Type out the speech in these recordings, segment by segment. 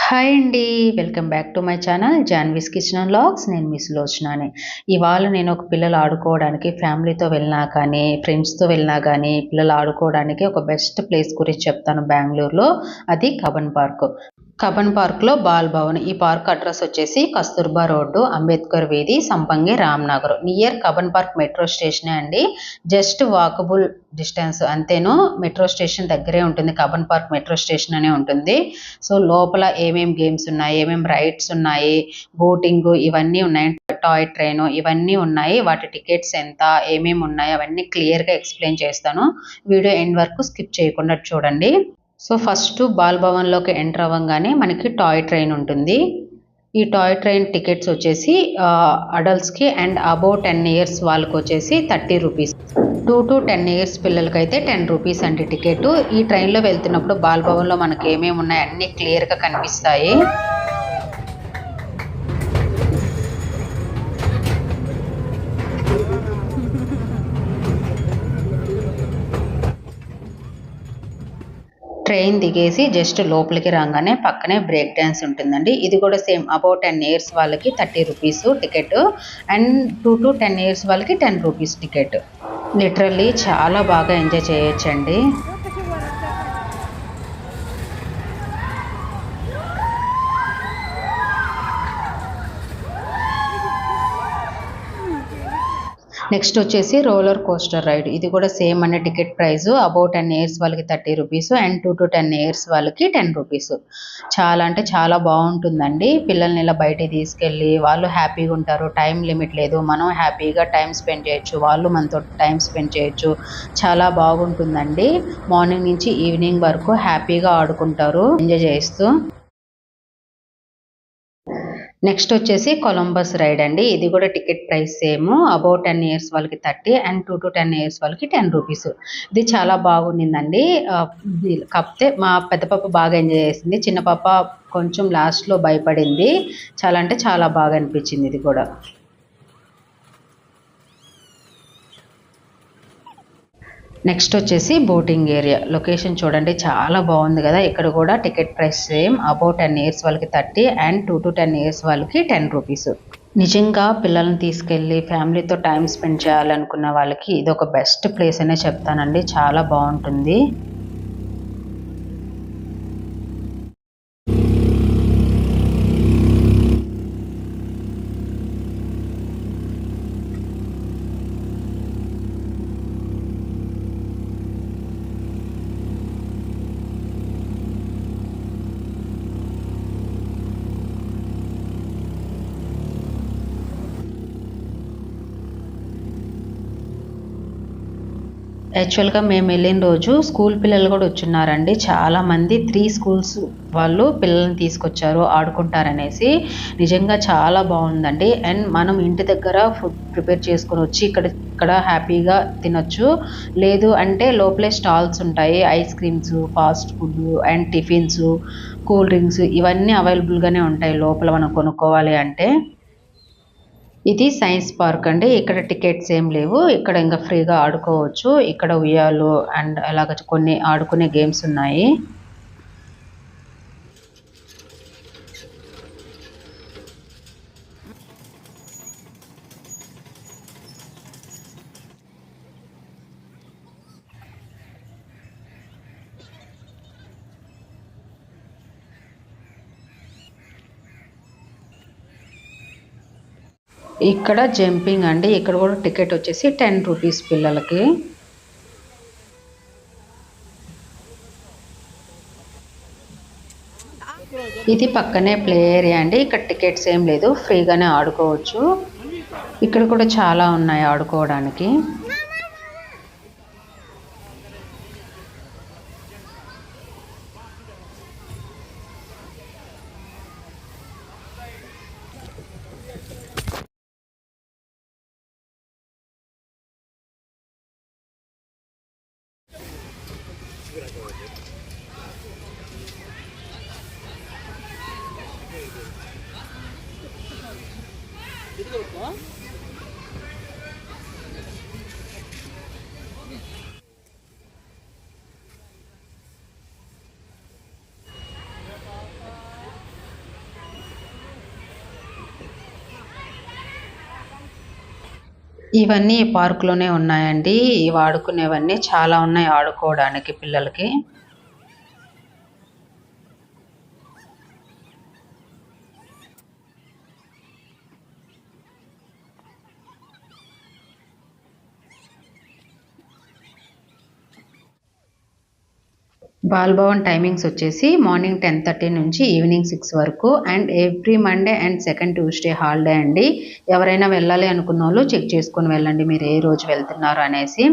Hi అండి. Welcome back to my channel Jahnvi's kitchen and vlogs. నేను మీ సులోచనని. ఇవాళ నేను ఒక పిల్లలు ఆడుకోవడానికి ఫ్యామిలీతో వెళ్ళినా కానీ, ఫ్రెండ్స్‌తో వెళ్ళినా గానీ, పిల్లలు ఆడుకోవడానికి ఒక బెస్ట్ ప్లేస్ గురించి చెప్తాను బెంగుళూరులో. అది కబ్బన్ పార్క్. కబ్బన్ పార్క్‌లో బాల్ భవన్. ఈ పార్క్ అడ్రెస్ వచ్చేసి కస్తూర్బా రోడ్డు, అంబేద్కర్ వీధి, Sampangi, Ramnagar. Near Cubbon park metro స్టేషనే అండి. జస్ట్ వాకబుల్ డిస్టెన్స్ అంతేను. మెట్రో స్టేషన్ దగ్గరే ఉంటుంది. కబ్బన్ పార్క్ మెట్రో స్టేషన్ అనే ఉంటుంది. సో, లోపల ఏమేం గేమ్స్ ఉన్నాయి, ఏమేం రైడ్స్ ఉన్నాయి, బోటింగు ఇవన్నీ ఉన్నాయి. టాయ్ ట్రైను ఇవన్నీ ఉన్నాయి. వాటి టికెట్స్ ఎంత, ఏమేమి ఉన్నాయి అవన్నీ క్లియర్‌గా ఎక్స్‌ప్లెయిన్ చేస్తాను. వీడియో ఎండ్ వరకు స్కిప్ చేయకుండా చూడండి. సో, ఫస్ట్ బాల్ భవన్‌లోకి ఎంటర్ అవ్వంగానే మనకి టాయ్ ట్రైన్ ఉంటుంది. ఈ టాయ్ ట్రైన్ టికెట్స్ వచ్చేసి అడల్ట్స్‌కి అండ్ అబోవ్ 10 ఇయర్స్ వాళ్ళకొచ్చేసి ₹30. 2-10 ఇయర్స్ పిల్లలకైతే ₹10 అండి టికెట్. ఈ ట్రైన్‌లో వెళ్తున్నప్పుడు బాల్ భవన్‌లో మనకి ఏమేమి ఉన్నాయి అన్నీ క్లియర్‌గా కనిపిస్తాయి. ట్రైన్ దిగేసి జస్ట్ లోపలికి రాగానే పక్కనే బ్రేక్ డాన్స్ ఉంటుందండి. ఇది కూడా సేమ్ అబౌవ్ 10 ఇయర్స్ వాళ్ళకి ₹30 టికెట్ అండ్ 2-10 ఇయర్స్ వాళ్ళకి ₹10 టికెట్. లిటరల్లీ చాలా బాగా ఎంజాయ్ చేయొచ్చండి. నెక్స్ట్ వచ్చేసి రోలర్ కోస్టర్ రైడ్. ఇది కూడా సేమ్ అనే టికెట్ ప్రైస్ అబౌవ్ 10 ఇయర్స్ వాళ్ళకి ₹30 అండ్ 2-10 ఇయర్స్ వాళ్ళకి ₹10. చాలా అంటే చాలా బాగుంటుందండి. పిల్లల్ని ఇలా బయటికి తీసుకెళ్ళి వాళ్ళు హ్యాపీగా ఉంటారు. టైం లిమిట్ లేదు. మనం హ్యాపీగా టైం స్పెండ్ చేయొచ్చు. వాళ్ళు మనతో టైం స్పెండ్ చేయొచ్చు. చాలా బాగుంటుందండి. మార్నింగ్ నుంచి ఈవినింగ్ వరకు హ్యాపీగా ఆడుకుంటారు ఎంజాయ్ చేస్తూ. నెక్స్ట్ వచ్చేసి కొలంబస్ రైడ్ అండి. ఇది కూడా ticket price same above 10 years వాళ్ళకి 30 అండ్ 2-10 ఇయర్స్ వాళ్ళకి ₹10. ఇది చాలా బాగుండిందండి. కాకపోతే మా పెద్ద పాప బాగా ఎంజాయ్ చేసింది. చిన్న పాప కొంచెం లాస్ట్‌లో భయపడింది. చాలా అంటే చాలా బాగా అనిపించింది ఇది కూడా. నెక్స్ట్ వచ్చేసి బోటింగ్ ఏరియా. లొకేషన్ చూడండి చాలా బాగుంది కదా. ఇక్కడ కూడా ticket price same above 10 years వాళ్ళకి 30 అండ్ 2-10 ఇయర్స్ వాళ్ళకి ₹10. నిజంగా పిల్లల్ని తీసుకెళ్ళి ఫ్యామిలీతో టైం స్పెండ్ చేయాలనుకున్న వాళ్ళకి ఇది ఒక బెస్ట్ ప్లేస్ అనే చెప్తానండి. చాలా బాగుంటుంది. యాక్చువల్‌గా మేము వెళ్ళిన రోజు స్కూల్ పిల్లలు కూడా వచ్చున్నారండి. చాలామంది 3 స్కూల్స్ వాళ్ళు పిల్లల్ని తీసుకొచ్చారు ఆడుకుంటారనేసి. నిజంగా చాలా బాగుందండి. అండ్ మనం ఇంటి దగ్గర ఫుడ్ ప్రిపేర్ చేసుకొని వచ్చి ఇక్కడ హ్యాపీగా తినొచ్చు. లేదు అంటే లోపలే స్టాల్స్ ఉంటాయి. Ice creams, fast food and tiffins, cool drinks ఇవన్నీ అవైలబుల్‌గానే ఉంటాయి లోపల మనం కొనుక్కోవాలి అంటే. ఇది సైన్స్ పార్క్ అండి. ఇక్కడ టికెట్స్ ఏం లేవు. ఇక్కడ ఇంక ఫ్రీగా ఆడుకోవచ్చు. ఇక్కడ ఉయ్యాలు అండ్ అలాగ కొన్ని ఆడుకునే గేమ్స్ ఉన్నాయి. ఇక్కడ జంపింగ్ అండి. ఇక్కడ కూడా టికెట్ వచ్చేసి ₹10 పిల్లలకి. ఇది పక్కనే ప్లే ఏరియా అండి. ఇక్కడ టికెట్స్ ఏం లేదు. ఫ్రీగానే ఆడుకోవచ్చు. ఇక్కడ కూడా చాలా ఉన్నాయి ఆడుకోవడానికి. ఇవన్నీ ఈ పార్కులోనే ఉన్నాయండి. ఇవి ఆడుకునేవన్నీ చాలా ఉన్నాయి ఆడుకోవడానికి పిల్లలకి. బాల్భవన్ టైమింగ్స్ వచ్చేసి మార్నింగ్ 10:30 నుంచి ఈవినింగ్ 6 వరకు and every Monday and second Tuesday holiday అండి. ఎవరైనా వెళ్ళాలి అనుకున్న వాళ్ళు చెక్ చేసుకొని వెళ్ళండి మీరు ఏ రోజు వెళ్తున్నారు అనేసి.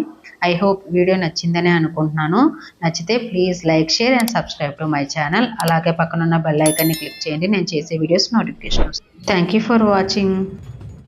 ఐ హోప్ వీడియో నచ్చిందనే అనుకుంటున్నాను. నచ్చితే please like, share and subscribe to my channel. అలాగే పక్కనున్న బెల్ ఐకాన్ని క్లిక్ చేయండి. నేను చేసే వీడియోస్ నోటిఫికేషన్ వస్తుంది. Thank you for watching.